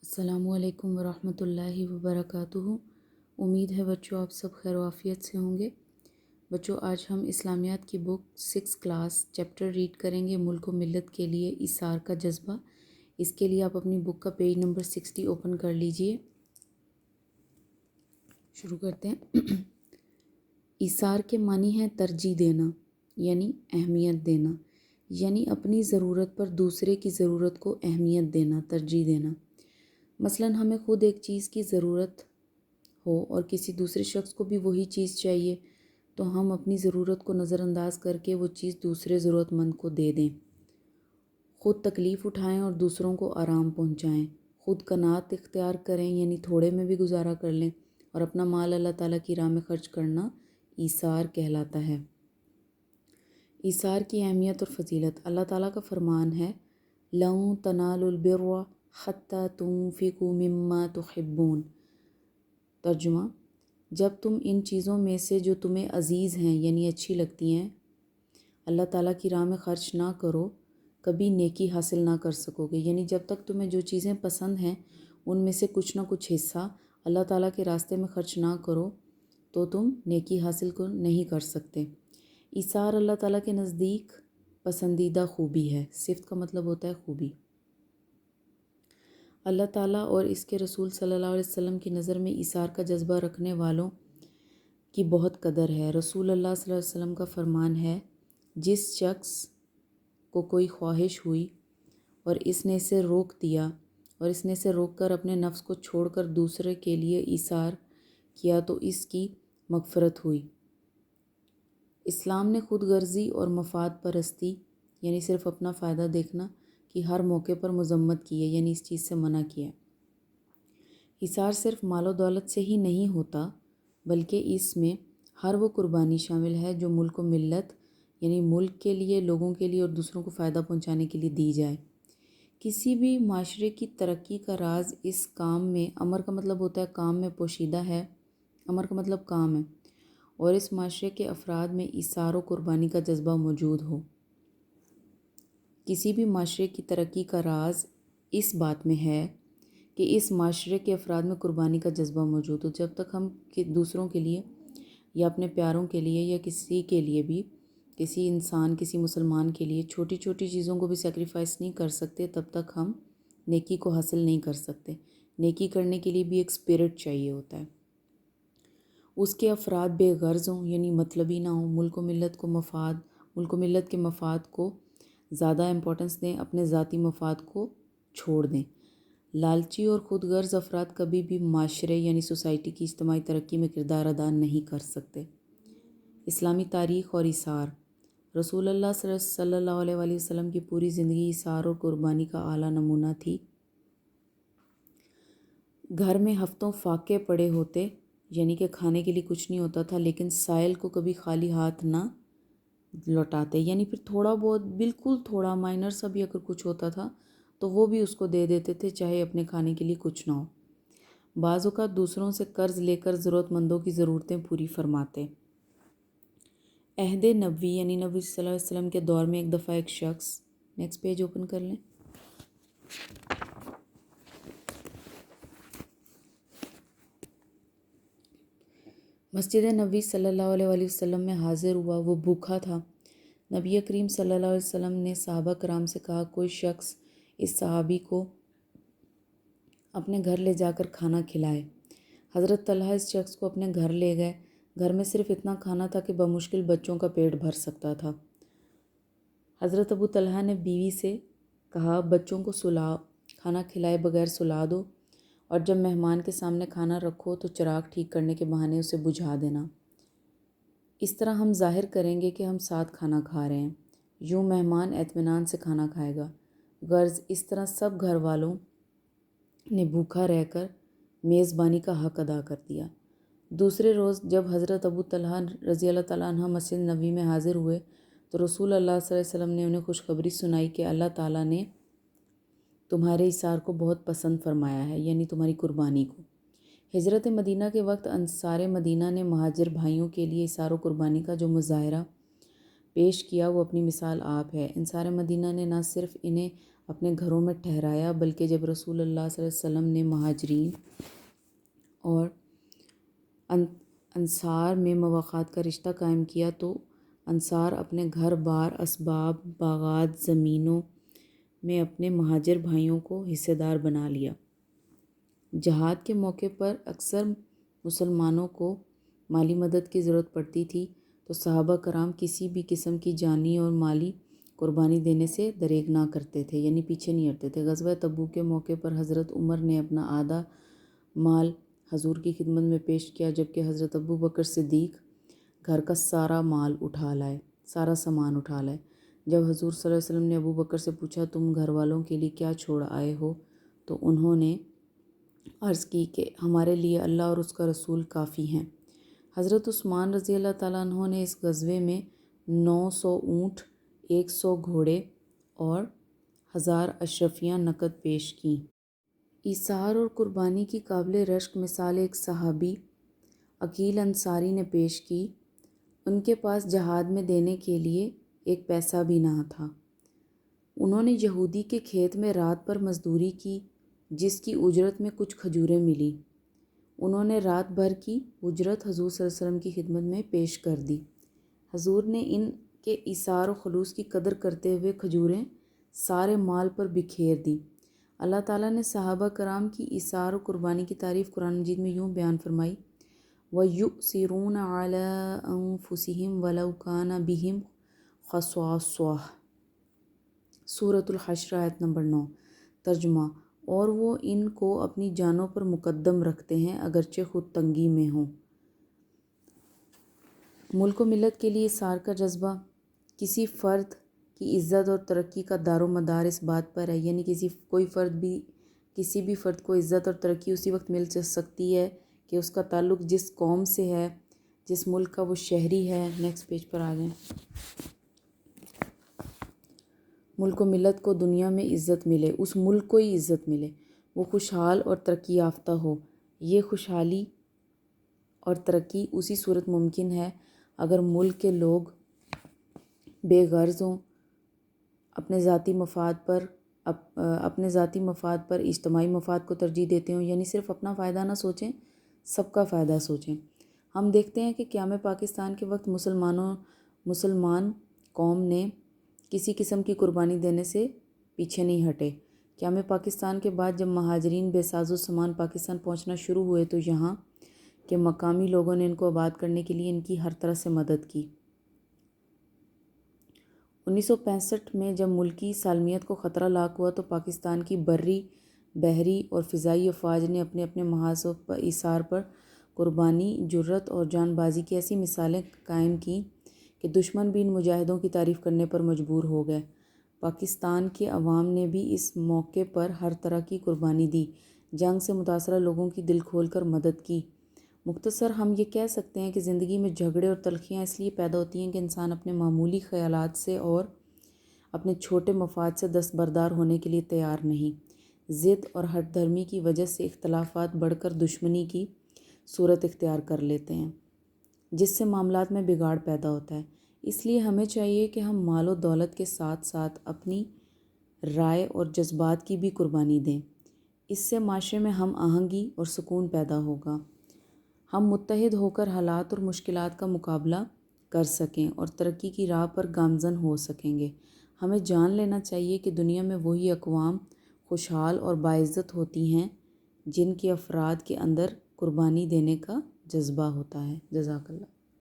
السلام علیکم ورحمۃ اللہ وبرکاتہ۔ امید ہے بچوں آپ سب خیر و عافیت سے ہوں گے۔ بچوں آج ہم اسلامیات کی بک 6 کلاس چیپٹر ریڈ کریں گے، ملک و ملت کے لیے ایثار کا جذبہ۔ اس کے لیے آپ اپنی بک کا پیج نمبر 60 اوپن کر لیجئے۔ شروع کرتے ہیں۔ ایثار کے معنی ہے ترجیح دینا، یعنی اہمیت دینا، یعنی اپنی ضرورت پر دوسرے کی ضرورت کو اہمیت دینا، ترجیح دینا۔ مثلاً ہمیں خود ایک چیز کی ضرورت ہو اور کسی دوسرے شخص کو بھی وہی چیز چاہیے، تو ہم اپنی ضرورت کو نظر انداز کر کے وہ چیز دوسرے ضرورت مند کو دے دیں۔ خود تکلیف اٹھائیں اور دوسروں کو آرام پہنچائیں۔ خود قناعت اختیار کریں، یعنی تھوڑے میں بھی گزارا کر لیں، اور اپنا مال اللہ تعالیٰ کی راہ میں خرچ کرنا ایثار کہلاتا ہے۔ ایثار کی اہمیت اور فضیلت۔ اللہ تعالیٰ کا فرمان ہے لَن تَنَالُوا الْبِرَّ حَتَّىٰ تُنفِقُوا مِمَّا تُحِبُّونَ۔ ترجمہ: جب تم ان چیزوں میں سے جو تمہیں عزیز ہیں یعنی اچھی لگتی ہیں اللہ تعالیٰ کی راہ میں خرچ نہ کرو، کبھی نیکی حاصل نہ کر سکو گے۔ یعنی جب تک تمہیں جو چیزیں پسند ہیں ان میں سے کچھ نہ کچھ حصہ اللہ تعالیٰ کے راستے میں خرچ نہ کرو تو تم نیکی حاصل نہیں کر سکتے۔ ایثار اللہ تعالیٰ کے نزدیک پسندیدہ خوبی ہے۔ صفت کا مطلب ہوتا ہے خوبی۔ اللہ تعالیٰ اور اس کے رسول صلی اللہ علیہ وسلم کی نظر میں ایثار کا جذبہ رکھنے والوں کی بہت قدر ہے۔ رسول اللہ صلی اللہ علیہ وسلم کا فرمان ہے جس شخص کو کوئی خواہش ہوئی اور اس نے اسے روک دیا اور اس نے اسے روک کر اپنے نفس کو چھوڑ کر دوسرے کے لیے ایثار کیا تو اس کی مغفرت ہوئی۔ اسلام نے خود غرضی اور مفاد پرستی یعنی صرف اپنا فائدہ دیکھنا کی ہر موقع پر مذمت کی ہے، یعنی اس چیز سے منع کیا ہے۔ ایثار صرف مال و دولت سے ہی نہیں ہوتا بلکہ اس میں ہر وہ قربانی شامل ہے جو ملک و ملت یعنی ملک کے لیے، لوگوں کے لیے اور دوسروں کو فائدہ پہنچانے کے لیے دی جائے۔ کسی بھی معاشرے کی ترقی کا راز اس کام میں، امر کا مطلب ہوتا ہے کام میں پوشیدہ ہے، امر کا مطلب کام ہے، اور اس معاشرے کے افراد میں ایثار و قربانی کا جذبہ موجود ہو۔ کسی بھی معاشرے کی ترقی کا راز اس بات میں ہے کہ اس معاشرے کے افراد میں قربانی کا جذبہ موجود ہو۔ جب تک ہم دوسروں کے لیے یا اپنے پیاروں کے لیے یا کسی کے لیے بھی، کسی انسان، کسی مسلمان کے لیے چھوٹی چھوٹی چیزوں کو بھی سیکریفائس نہیں کر سکتے، تب تک ہم نیکی کو حاصل نہیں کر سکتے۔ نیکی کرنے کے لیے بھی ایک اسپرٹ چاہیے ہوتا ہے۔ اس کے افراد بے غرض ہوں یعنی مطلبی نہ ہوں، ملک و ملت کے مفاد کو زیادہ امپورٹنس دیں، اپنے ذاتی مفاد کو چھوڑ دیں۔ لالچی اور خود غرض افراد کبھی بھی معاشرے یعنی سوسائٹی کی اجتماعی ترقی میں کردار ادا نہیں کر سکتے۔ اسلامی تاریخ اور ایثار۔ رسول اللہ صلی اللہ علیہ وآلہ وسلم کی پوری زندگی ایثار اور قربانی کا اعلیٰ نمونہ تھی۔ گھر میں ہفتوں فاقے پڑے ہوتے یعنی کہ کھانے کے لیے کچھ نہیں ہوتا تھا، لیکن سائل کو کبھی خالی ہاتھ نہ لوٹاتے، یعنی پھر تھوڑا بہت، بالکل تھوڑا مائنر سا بھی اگر کچھ ہوتا تھا تو وہ بھی اس کو دے دیتے تھے، چاہے اپنے کھانے کے لیے کچھ نہ ہو۔ بعض اوقات دوسروں سے قرض لے کر ضرورت مندوں کی ضرورتیں پوری فرماتے۔ عہد نبوی یعنی نبی صلی اللہ علیہ وسلم کے دور میں ایک دفعہ ایک شخص، نیکسٹ پیج اوپن کر لیں۔ مسجد نبوی صلی اللہ علیہ وآلہ وسلم میں حاضر ہوا، وہ بھوکا تھا۔ نبی کریم صلی اللہ علیہ وسلم نے صحابہ کرام سے کہا کوئی شخص اس صحابی کو اپنے گھر لے جا کر کھانا کھلائے۔ حضرت طلحہ اس شخص کو اپنے گھر لے گئے۔ گھر میں صرف اتنا کھانا تھا کہ بمشکل بچوں کا پیٹ بھر سکتا تھا۔ حضرت ابو طلحہ نے بیوی سے کہا بچوں کو سلاؤ، کھانا کھلائے بغیر سلا دو، اور جب مہمان کے سامنے کھانا رکھو تو چراغ ٹھیک کرنے کے بہانے اسے بجھا دینا۔ اس طرح ہم ظاہر کریں گے کہ ہم ساتھ کھانا کھا رہے ہیں، یوں مہمان اطمینان سے کھانا کھائے گا۔ غرض اس طرح سب گھر والوں نے بھوکا رہ کر میزبانی کا حق ادا کر دیا۔ دوسرے روز جب حضرت ابو طلحہ رضی اللہ تعالیٰ عنہ مسجد نبوی میں حاضر ہوئے تو رسول اللہ صلی اللہ علیہ وسلم نے انہیں خوشخبری سنائی کہ اللہ تعالیٰ نے تمہارے ایثار کو بہت پسند فرمایا ہے، یعنی تمہاری قربانی کو۔ ہجرت مدینہ کے وقت انصار مدینہ نے مہاجر بھائیوں کے لیے ایثار و قربانی کا جو مظاہرہ پیش کیا وہ اپنی مثال آپ ہے۔ انصار مدینہ نے نہ صرف انہیں اپنے گھروں میں ٹھہرایا، بلکہ جب رسول اللہ صلی اللہ علیہ وسلم نے مہاجرین اور انصار میں مواخات کا رشتہ قائم کیا تو انصار اپنے گھر بار، اسباب، باغات، زمینوں میں اپنے مہاجر بھائیوں کو حصے دار بنا لیا۔ جہاد کے موقع پر اکثر مسلمانوں کو مالی مدد کی ضرورت پڑتی تھی تو صحابہ کرام کسی بھی قسم کی جانی اور مالی قربانی دینے سے دریغ نہ کرتے تھے، یعنی پیچھے نہیں ہٹتے تھے۔ غزوہ تبوک کے موقع پر حضرت عمر نے اپنا آدھا مال حضور کی خدمت میں پیش کیا، جبکہ حضرت ابوبکر صدیق گھر کا سارا مال اٹھا لائے، سارا سامان اٹھا لائے۔ جب حضور صلی اللہ علیہ وسلم نے ابوبکر سے پوچھا تم گھر والوں کے لیے کیا چھوڑ آئے ہو، تو انہوں نے عرض کی کہ ہمارے لیے اللہ اور اس کا رسول کافی ہیں۔ حضرت عثمان رضی اللہ تعالیٰ عنہ نے اس غزوے میں 900 اونٹ، 100 گھوڑے اور 1000 اشرفیاں نقد پیش کیں۔ ایثار اور قربانی کی قابل رشک مثال ایک صحابی عقیل انصاری نے پیش کی۔ ان کے پاس جہاد میں دینے کے لیے ایک پیسہ بھی نہ تھا۔ انہوں نے یہودی کے کھیت میں رات بھر مزدوری کی، جس کی اجرت میں کچھ کھجوریں ملیں۔ انہوں نے رات بھر کی اجرت حضور صلی اللہ علیہ وسلم کی خدمت میں پیش کر دی۔ حضور نے ان کے ایثار و خلوص کی قدر کرتے ہوئے کھجوریں سارے مال پر بکھیر دیں۔ اللہ تعالیٰ نے صحابہ کرام کی ایثار و قربانی کی تعریف قرآن مجید میں یوں بیان فرمائی، وَيُؤْثِرُونَ عَلَىٰ أَنفُسِهِمْ وَلَوْ كَانَ بِهِمْ خَصَاصَةٌ۔ سورۃ الحشر آیت نمبر 9۔ ترجمہ، اور وہ ان کو اپنی جانوں پر مقدم رکھتے ہیں اگرچہ خود تنگی میں ہوں۔ ملک و ملت کے لیے ایثار کا جذبہ۔ کسی فرد کی عزت اور ترقی کا دار و مدار اس بات پر ہے، یعنی کسی بھی فرد کو عزت اور ترقی اسی وقت مل سکتی ہے کہ اس کا تعلق جس قوم سے ہے، جس ملک کا وہ شہری ہے۔ نیکسٹ پیج پر آ جائیں۔ ملک و ملت کو دنیا میں عزت ملے، اس ملک کو ہی عزت ملے، وہ خوشحال اور ترقی یافتہ ہو۔ یہ خوشحالی اور ترقی اسی صورت ممکن ہے اگر ملک کے لوگ بے غرض ہوں، اپنے ذاتی مفاد پر اجتماعی مفاد کو ترجیح دیتے ہوں، یعنی صرف اپنا فائدہ نہ سوچیں، سب کا فائدہ سوچیں۔ ہم دیکھتے ہیں کہ قیام پاکستان کے وقت مسلمان قوم نے کسی قسم کی قربانی دینے سے پیچھے نہیں ہٹے۔ قیام پاکستان کے بعد جب مہاجرین بے ساز و سامان پاکستان پہنچنا شروع ہوئے تو یہاں کے مقامی لوگوں نے ان کو آباد کرنے کے لیے ان کی ہر طرح سے مدد کی۔ 1965 میں جب ملکی سالمیت کو خطرہ لاحق ہوا تو پاکستان کی بری، بحری اور فضائی افواج نے اپنے اپنے محاذ و ایثار پر قربانی، جرأت اور جان بازی کی ایسی مثالیں قائم کیں کہ دشمن بھی ان مجاہدوں کی تعریف کرنے پر مجبور ہو گئے۔ پاکستان کے عوام نے بھی اس موقع پر ہر طرح کی قربانی دی، جنگ سے متاثرہ لوگوں کی دل کھول کر مدد کی۔ مختصر ہم یہ کہہ سکتے ہیں کہ زندگی میں جھگڑے اور تلخیاں اس لیے پیدا ہوتی ہیں کہ انسان اپنے معمولی خیالات سے اور اپنے چھوٹے مفاد سے دستبردار ہونے کے لیے تیار نہیں۔ ضد اور ہٹ دھرمی کی وجہ سے اختلافات بڑھ کر دشمنی کی صورت اختیار کر لیتے ہیں، جس سے معاملات میں بگاڑ پیدا ہوتا ہے۔ اس لیے ہمیں چاہیے کہ ہم مال و دولت کے ساتھ ساتھ اپنی رائے اور جذبات کی بھی قربانی دیں۔ اس سے معاشرے میں ہم آہنگی اور سکون پیدا ہوگا، ہم متحد ہو کر حالات اور مشکلات کا مقابلہ کر سکیں اور ترقی کی راہ پر گامزن ہو سکیں گے۔ ہمیں جان لینا چاہیے کہ دنیا میں وہی اقوام خوشحال اور باعزت ہوتی ہیں جن کے افراد کے اندر قربانی دینے کا جذبہ ہوتا ہے۔ جزاک اللہ۔